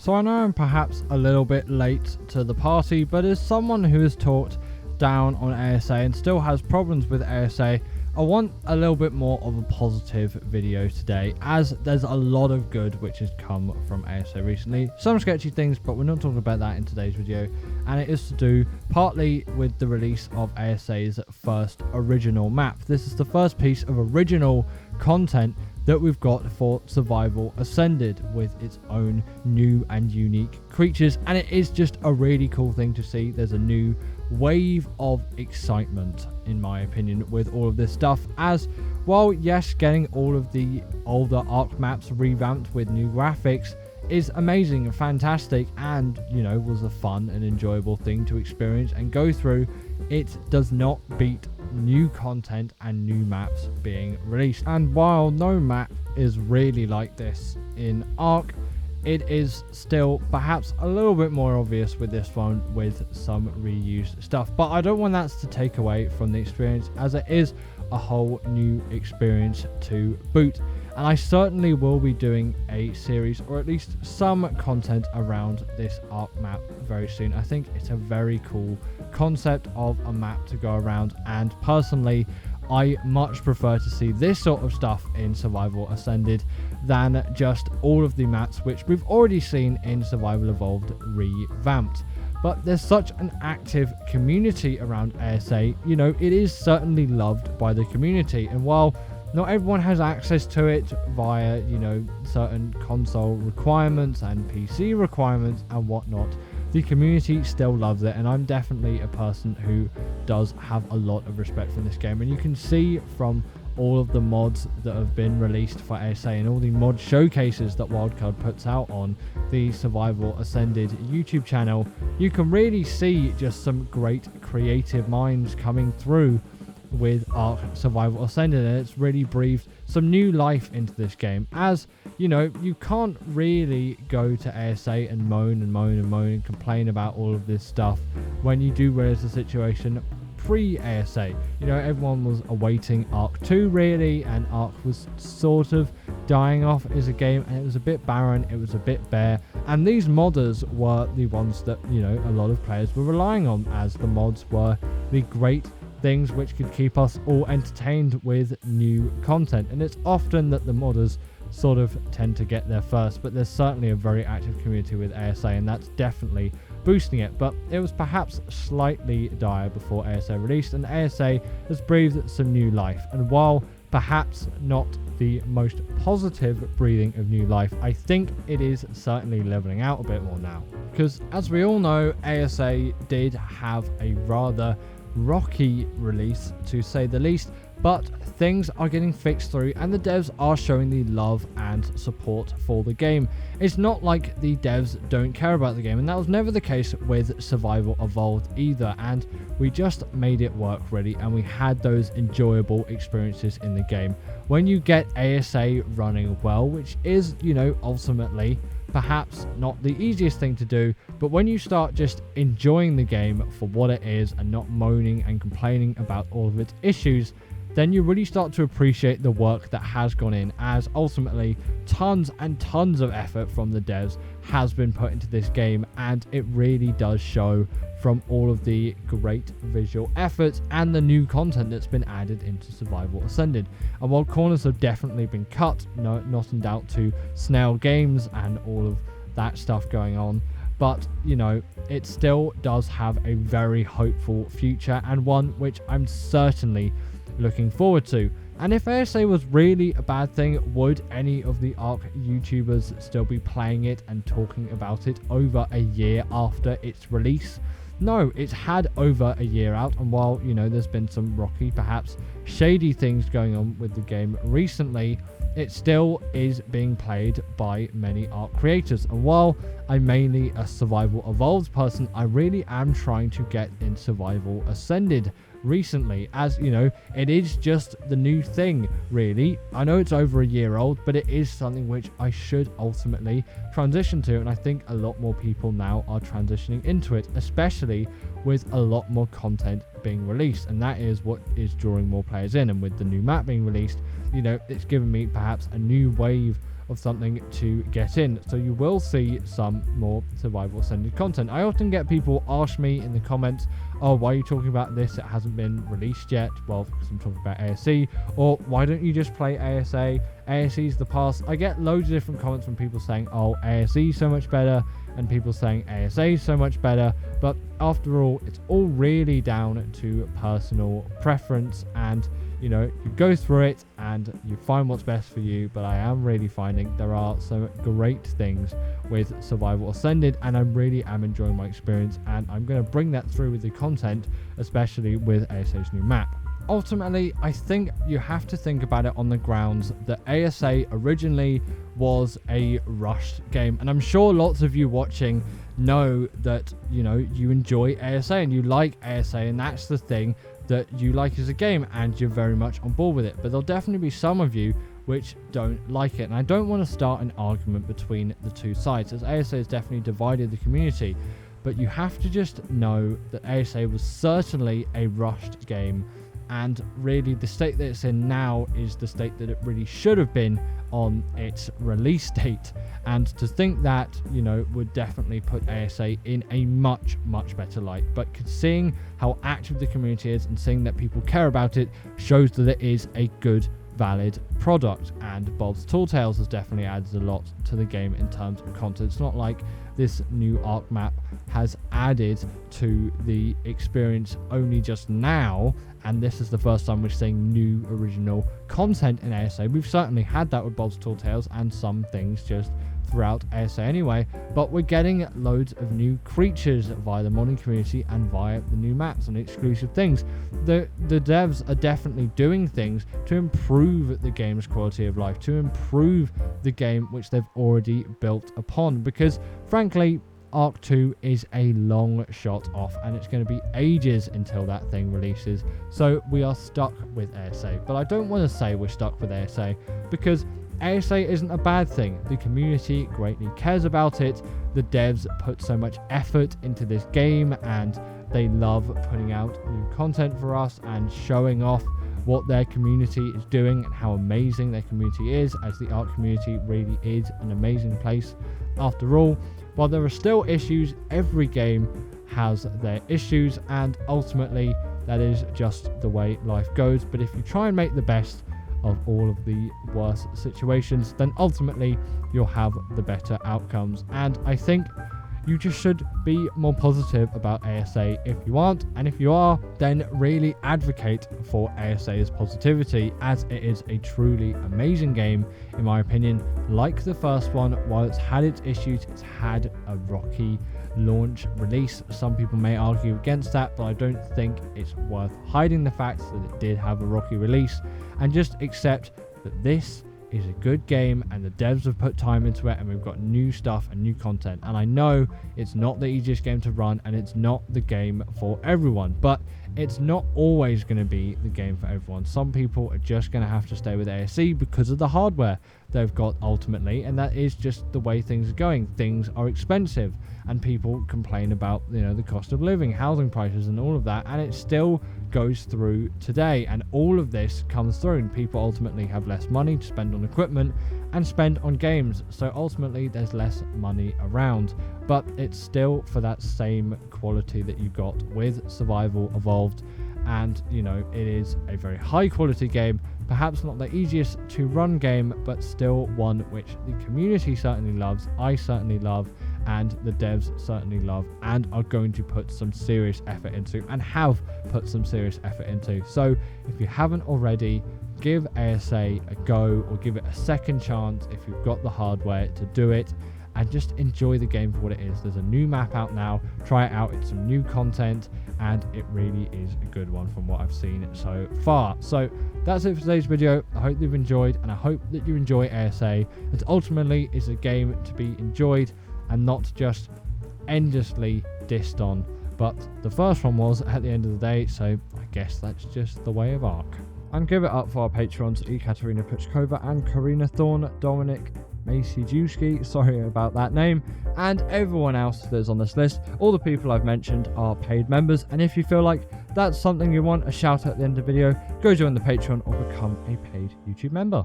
So I know I'm perhaps a little bit late to the party, but as someone who has talked down on ASA and still has problems with ASA, I want a little bit more of a positive video today, as there's a lot of good which has come from ASA recently. Some sketchy things, but we're not talking about that in today's video, and it is to do partly with the release of ASA's first original map. This is the first piece of original content that we've got for Survival Ascended, with its own new and unique creatures, and it is just a really cool thing to see. There's a new wave of excitement, in my opinion, with all of this stuff, as well. Yes, getting all of the older Ark maps revamped with new graphics is amazing and fantastic, and was a fun and enjoyable thing to experience and go through. It does not beat new content and new maps being released, and while no map is really like this in Ark, it is still perhaps a little bit more obvious with this one, with some reused stuff. But I don't want that to take away from the experience, as it is a whole new experience to boot. And I certainly will be doing a series, or at least some content around this Ark map very soon. I think it's a very cool concept of a map to go around, and personally I much prefer to see this sort of stuff in Survival Ascended than just all of the maps which we've already seen in Survival Evolved revamped. But there's such an active community around ASA, it is certainly loved by the community, and while not everyone has access to it via, certain console requirements and PC requirements and whatnot, the community still loves it, and I'm definitely a person who does have a lot of respect for this game. And you can see from all of the mods that have been released for ASA and all the mod showcases that Wildcard puts out on the Survival Ascended YouTube channel, you can really see just some great creative minds coming through with Ark Survival Ascended, and it's really breathed some new life into this game. As you can't really go to ASA and moan and complain about all of this stuff when you do realize the situation pre-ASA. Everyone was awaiting Ark 2 really, and Ark was sort of dying off as a game, and it was a bit barren, it was a bit bare, and these modders were the ones that a lot of players were relying on, as the mods were the great things which could keep us all entertained with new content. And it's often that the modders sort of tend to get there first, but there's certainly a very active community with ASA, and that's definitely boosting it. But it was perhaps slightly dire before ASA released, and ASA has breathed some new life, and while perhaps not the most positive breathing of new life, I think it is certainly leveling out a bit more now, because as we all know, ASA did have a rather rocky release, to say the least, but things are getting fixed through, and the devs are showing the love and support for the game. It's not like the devs don't care about the game, and that was never the case with Survival Evolved either, and we just made it work really, and we had those enjoyable experiences in the game. When you get ASA running well, which is ultimately perhaps not the easiest thing to do, but when you start just enjoying the game for what it is and not moaning and complaining about all of its issues, then you really start to appreciate the work that has gone in, as ultimately tons and tons of effort from the devs has been put into this game, and it really does show from all of the great visual efforts and the new content that's been added into Survival Ascended. And while corners have definitely been cut, not in doubt to Snail Games and all of that stuff going on, but it still does have a very hopeful future, and one which I'm certainly looking forward to. And if ASA was really a bad thing, would any of the Ark YouTubers still be playing it and talking about it over a year after its release? No, it's had over a year out, and while there's been some rocky, perhaps shady things going on with the game recently, it still is being played by many Ark creators. And while I'm mainly a Survival Evolved person, I really am trying to get in Survival Ascended recently, as it is just the new thing really. I know it's over a year old, but it is something which I should ultimately transition to, and I think a lot more people now are transitioning into it, especially with a lot more content being released, and that is what is drawing more players in. And with the new map being released, it's given me perhaps a new wave of something to get in. So you will see some more Survival Ascended content. I often get people ask me in the comments, oh, why are you talking about this? It hasn't been released yet. Well, because I'm talking about ASE. Or why don't you just play ASA? ASE's the past. I get loads of different comments from people saying, oh, ASE is so much better, and people saying ASA is so much better. But after all, it's all really down to personal preference, and you know, you go through it and you find what's best for you. But I am really finding there are some great things with Survival Ascended, and I really am enjoying my experience, and I'm going to bring that through with the content, especially with ASA's new map. Ultimately, I think you have to think about it on the grounds that ASA originally was a rushed game, and I'm sure lots of you watching know that, you know, you enjoy ASA and you like ASA, and that's the thing that you like as a game, and you're very much on board with it. But there'll definitely be some of you which don't like it, and I don't want to start an argument between the two sides, as ASA has definitely divided the community. But you have to just know that ASA was certainly a rushed game, and really the state that it's in now is the state that it really should have been on its release date. And to think that, you know, would definitely put ASA in a much better light. But seeing how active the community is and seeing that people care about it shows that it is a good, valid product. And Bob's Tall Tales has definitely added a lot to the game in terms of content. It's not like this new Ark map has added to the experience only just now, and this is the first time we're seeing new original content in ASA. We've certainly had that with Bob's Tall Tales and some things just throughout ASA anyway, but we're getting loads of new creatures via the modding community and via the new maps and exclusive things. The devs are definitely doing things to improve the game's quality of life, to improve the game which they've already built upon, because frankly Ark 2 is a long shot off, and it's going to be ages until that thing releases. So we are stuck with ASA. But I don't want to say we're stuck with ASA, because ASA isn't a bad thing. The community greatly cares about it. The devs put so much effort into this game, and they love putting out new content for us and showing off what their community is doing and how amazing their community is, as the Ark community really is an amazing place. After all, while there are still issues, every game has their issues, and ultimately that is just the way life goes. But if you try and make the best of all of the worst situations, then ultimately you'll have the better outcomes. And I think you just should be more positive about ASA if you aren't, and if you are, then really advocate for ASA's positivity, as it is a truly amazing game in my opinion. Like the first one, while it's had its issues, it's had a rocky launch release. Some people may argue against that, but I don't think it's worth hiding the fact that it did have a rocky release, and just accept that this is a good game and the devs have put time into it, and we've got new stuff and new content. And I know it's not the easiest game to run, and it's not the game for everyone, but it's not always going to be the game for everyone. Some people are just going to have to stay with ASE because of the hardware they've got ultimately, and that is just the way things are going. Things are expensive, and people complain about, you know, the cost of living, housing prices and all of that, and it still goes through today, and all of this comes through, and people ultimately have less money to spend on equipment and spend on games, so ultimately there's less money around. But it's still for that same quality that you got with Survival Evolved, and you know, it is a very high quality game, perhaps not the easiest to run game, but still one which the community certainly loves, I certainly love, and the devs certainly love, and are going to put some serious effort into, and have put some serious effort into. So if you haven't already, give ASA a go, or give it a second chance if you've got the hardware to do it, and just enjoy the game for what it is. There's a new map out now, try it out, it's some new content, and it really is a good one from what I've seen so far. So that's it for today's video. I hope you've enjoyed, and I hope that you enjoy ASA, as ultimately is a game to be enjoyed and not just endlessly dissed on. But the first one was at the end of the day, so I guess that's just the way of Ark. And give it up for our patrons, Ekaterina Puchkova and Karina Thorne, Dominic Maciejewski, sorry about that name, and everyone else that's on this list. All the people I've mentioned are paid members, and if you feel like that's something you want a shout out at the end of the video, go join the Patreon or become a paid YouTube member.